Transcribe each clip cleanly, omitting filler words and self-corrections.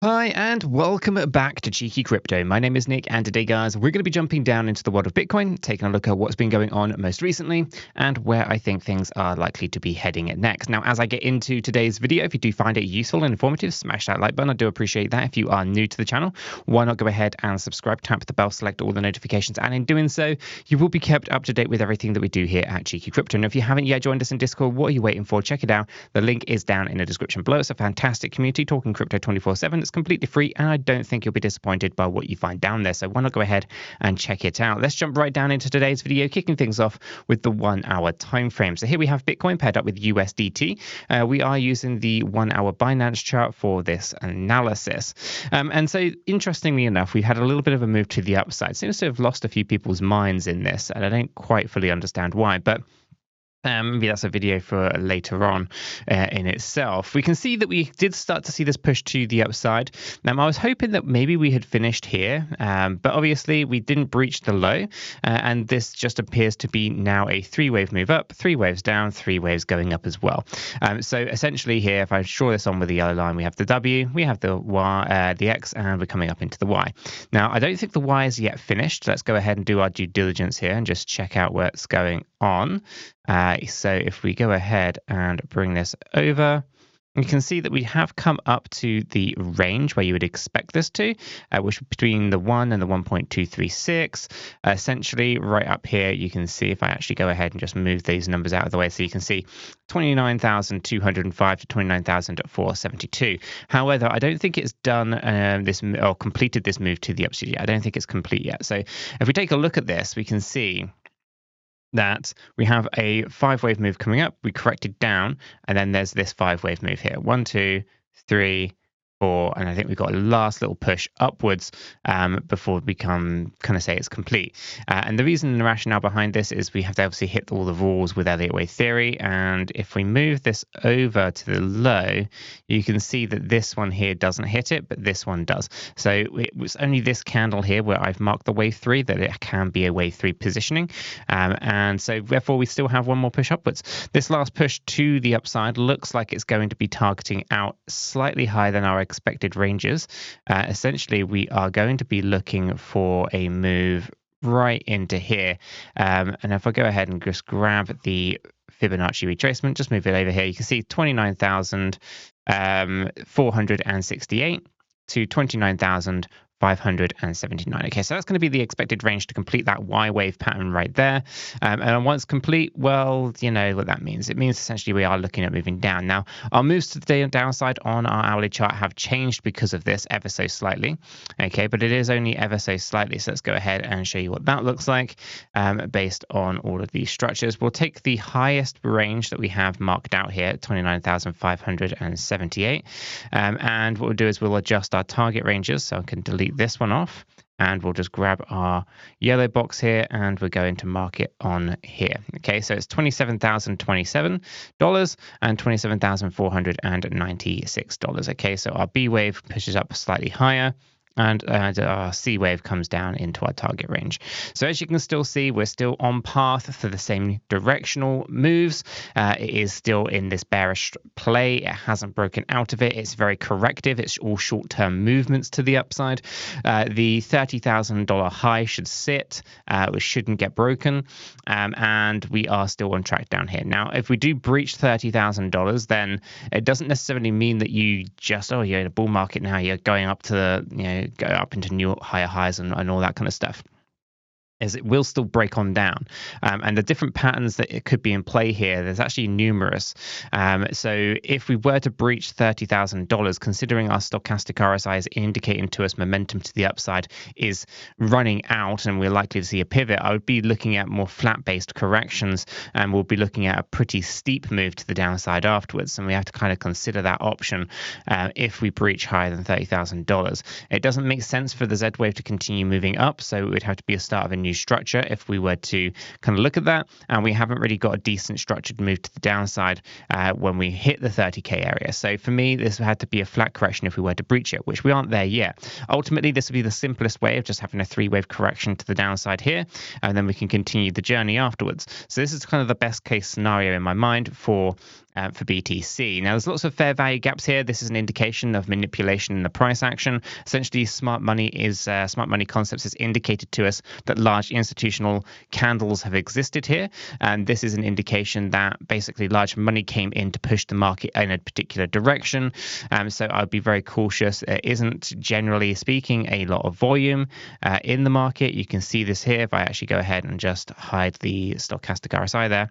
Hi and welcome back to Cheeky Crypto. My name is Nick and today guys we're going to be jumping down into the world of Bitcoin, taking a look at what's been going on most recently and where I think things are likely to be heading next. Now as I get into today's video, if you do find it useful and informative, smash that like button. I do appreciate that. If you are new to the channel, why not go ahead and subscribe, tap the bell, select all the notifications, and in doing so you will be kept up to date with everything that we do here at Cheeky Crypto. And if you haven't yet joined us in Discord, what are you waiting for? Check it out. The link is down in the description below. It's a fantastic community talking crypto 24/7. It's completely free and I don't think you'll be disappointed by what you find down there, so why not go ahead and check it out. Let's jump right down into today's video, kicking things off with the 1 hour time frame. So here we have Bitcoin paired up with USDT. We are using the 1 hour Binance chart for this analysis, and so interestingly enough, we've had a little bit of a move to the upside. Seems to have lost a few people's minds in this and I don't quite fully understand why, but maybe that's a video for later on in itself. We can see that we did start to see this push to the upside. I was hoping that maybe we had finished here, but obviously we didn't breach the low, and this just appears to be now a three-wave move up, three waves down, three waves going up as well. So essentially here, if I draw this on with the yellow line, we have the W, we have the Y, the X, and we're coming up into the Y. Now, I don't think the Y is yet finished. Let's go ahead and do our due diligence here and just check out what's going on. So if we go ahead and bring this over, you can see that we have come up to the range where you would expect this to, which is between the 1 and the 1.236. Essentially, right up here, you can see if I actually go ahead and just move these numbers out of the way, so you can see 29,205 to 29,472. However, I don't think it's done this or completed this move to the upside yet. I don't think it's complete yet. So if we take a look at this, we can see that we have a 5-wave move coming up, we corrected down, and then there's this 5-wave move here. 1, 2, 3, 4, and I think we've got a last little push upwards before we can kind of say it's complete. And the reason and the rationale behind this is we have to obviously hit all the rules with Elliott wave theory, and if we move this over to the low, you can see that this one here doesn't hit it, but this one does. So it was only this candle here where I've marked the wave 3 that it can be a wave 3 positioning, and so therefore we still have one more push upwards. This last push to the upside looks like it's going to be targeting out slightly higher than our expected ranges. Essentially, we are going to be looking for a move right into here. And if I go ahead and just grab the Fibonacci retracement, just move it over here, you can see 29,468 to 29,579. Okay, so that's going to be the expected range to complete that Y wave pattern right there. And once complete, well, you know what that means. It means essentially we are looking at moving down. Now, our moves to the downside on our hourly chart have changed because of this ever so slightly. Okay, but it is only ever so slightly. So let's go ahead and show you what that looks like based on all of these structures. We'll take the highest range that we have marked out here, 29,578. And what we'll do is we'll adjust our target ranges. So I can delete this one off and we'll just grab our yellow box here and we're going to mark it on here. Okay, so it's $27,027 and $27,496. Okay, so our B wave pushes up slightly higher, and our C wave comes down into our target range. So as you can still see, we're still on path for the same directional moves. It is still in this bearish play. It hasn't broken out of it. It's very corrective. It's all short-term movements to the upside. The $30,000 high should sit, which shouldn't get broken, and we are still on track down here. Now, if we do breach $30,000, then it doesn't necessarily mean that you just, oh, you're in a bull market now, you're going up to the, go up into new higher highs and all that kind of stuff. Is it will still break on down. And the different patterns that it could be in play here, there's actually numerous. So if we were to breach $30,000, considering our stochastic RSI is indicating to us momentum to the upside is running out and we're likely to see a pivot, I would be looking at more flat-based corrections, and we'll be looking at a pretty steep move to the downside afterwards. And we have to kind of consider that option if we breach higher than $30,000. It doesn't make sense for the Z wave to continue moving up, so it would have to be a start of a new new structure if we were to kind of look at that, and we haven't really got a decent structured move to the downside when we hit the 30k area. So for me, this had to be a flat correction if we were to breach it, which we aren't there yet. Ultimately, this would be the simplest way of just having a three-wave correction to the downside here, and then we can continue the journey afterwards. So this is kind of the best case scenario in my mind for for BTC. Now, there's lots of fair value gaps here. This is an indication of manipulation in the price action. Essentially, smart money concepts has indicated to us that large institutional candles have existed here, and this is an indication that basically large money came in to push the market in a particular direction. So I'd be very cautious. There isn't, generally speaking, a lot of volume in the market. You can see this here if I actually go ahead and just hide the stochastic RSI there.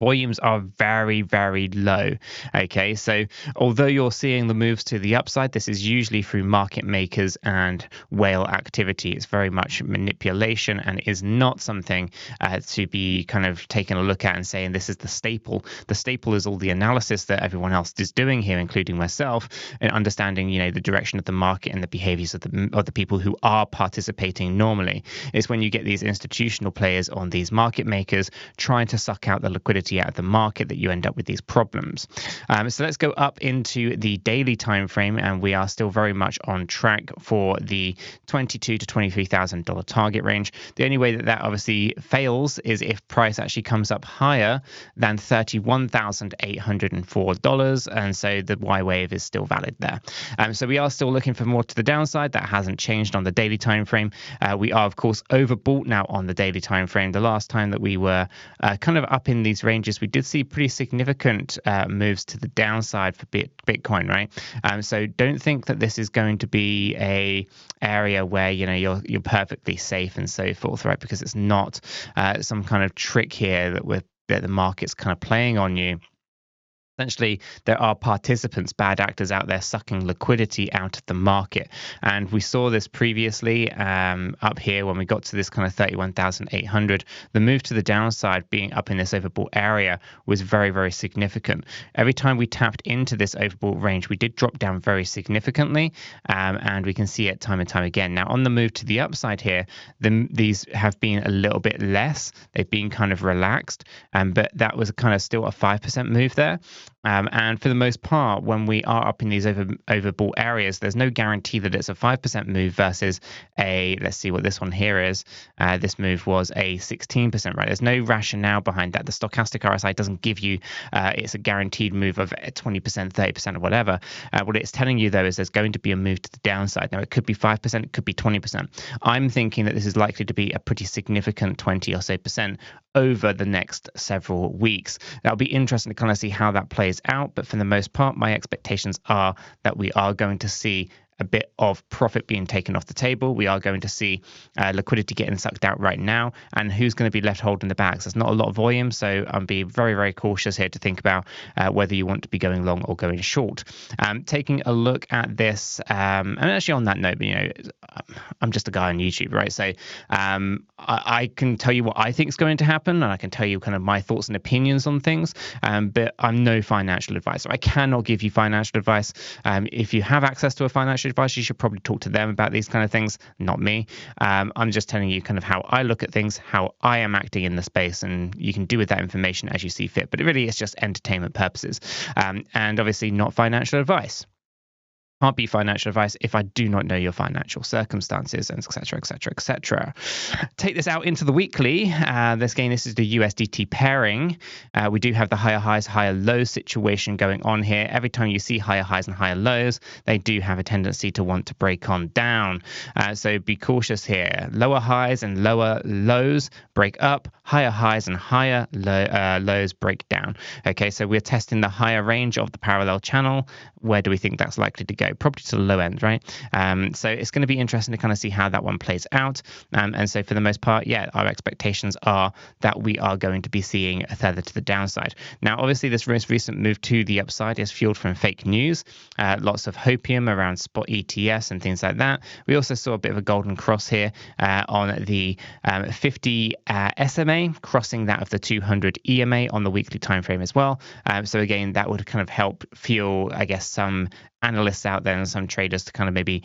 Volumes are very, very low. Okay, so although you're seeing the moves to the upside, this is usually through market makers and whale activity. It's very much manipulation and is not something to be kind of taking a look at and saying this is the staple. The staple is all the analysis that everyone else is doing here, including myself, and understanding, you know, the direction of the market and the behaviors of the people who are participating normally. It's when you get these institutional players on these market makers trying to suck out the liquidity out of the market that you end up with these problems. So let's go up into the daily time frame, and we are still very much on track for the $22,000 to $23,000 target range. The only way that obviously fails is if price actually comes up higher than $31,804, and so the Y wave is still valid there. So we are still looking for more to the downside. That hasn't changed on the daily time frame. We are of course overbought now on the daily time frame. The last time that we were kind of up in these ranges, we did see pretty significant moves to the downside for Bitcoin, right? So don't think that this is going to be a area where, you know, you're perfectly safe and so forth, right? Because it's not some kind of trick here that the market's kind of playing on you. Essentially, there are participants, bad actors out there sucking liquidity out of the market. And we saw this previously up here when we got to this kind of 31,800. The move to the downside being up in this overbought area was very, very significant. Every time we tapped into this overbought range, we did drop down very significantly. And we can see it time and time again. Now, on the move to the upside here, these have been a little bit less. They've been kind of relaxed, but that was kind of still a 5% move there. And for the most part, when we are up in these overbought areas, there's no guarantee that it's a 5% move versus let's see what this one here is. This move was a 16%, right? There's no rationale behind that. The stochastic RSI doesn't give you, it's a guaranteed move of 20%, 30% or whatever. What it's telling you though is there's going to be a move to the downside. Now it could be 5%, it could be 20%. I'm thinking that this is likely to be a pretty significant 20 or so percent over the next several weeks. That'll be interesting to kind of see how that plays out, but for the most part, my expectations are that we are going to see a bit of profit being taken off the table. We are going to see liquidity getting sucked out right now, and who's going to be left holding the bags? There's not a lot of volume, so I'm being very, very cautious here to think about whether you want to be going long or going short. Taking a look at this, and actually on that note, you know, I'm just a guy on YouTube, right? So I can tell you what I think is going to happen, and I can tell you kind of my thoughts and opinions on things, but I'm no financial advisor. I cannot give you financial advice. If you have access to a financial advice, you should probably talk to them about these kind of things, not me. I'm just telling you kind of how I look at things, how I am acting in the space, and you can do with that information as you see fit. But it really is just entertainment purposes, and obviously not financial advice. Can't be financial advice if I do not know your financial circumstances, and etc, etc, etc. Take this out into the weekly. This is the USDT pairing. We do have the higher highs, higher lows situation going on here. Every time you see higher highs and higher lows, they do have a tendency to want to break on down. So be cautious here. Lower highs and lower lows break up. Higher highs and higher lows break down. Okay, so we're testing the higher range of the parallel channel. Where do we think that's likely to go? Probably to the low end, right? So it's going to be interesting to kind of see how that one plays out. And so for the most part, yeah, our expectations are that we are going to be seeing a tether to the downside. Now, obviously, this most recent move to the upside is fueled from fake news. Lots of hopium around spot ETS and things like that. We also saw a bit of a golden cross here on the 50 SMA, crossing that of the 200 EMA on the weekly time frame as well. So again, that would kind of help fuel, I guess, some analysts out there and some traders to kind of maybe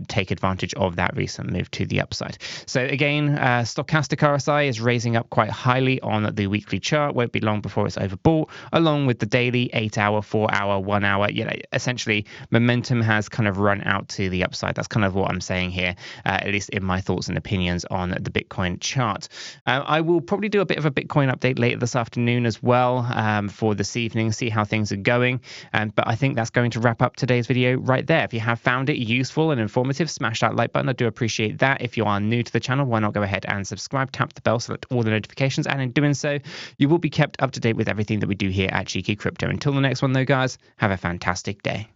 take advantage of that recent move to the upside. So again, stochastic RSI is raising up quite highly on the weekly chart. Won't be long before it's overbought, along with the daily 8-hour, 4-hour, 1 hour. Essentially momentum has kind of run out to the upside. That's kind of what I'm saying here, at least in my thoughts and opinions on the Bitcoin chart. I will probably do a bit of a Bitcoin update later this afternoon as well, for this evening, see how things are going. But I think that's going to wrap up today's video right there. If you have found it useful and informative, smash that like button. I do appreciate that. If you are new to the channel, why not go ahead and subscribe, tap the bell, select all the notifications, and in doing so, you will be kept up to date with everything that we do here at Cheeky Crypto. Until the next one though, guys, have a fantastic day.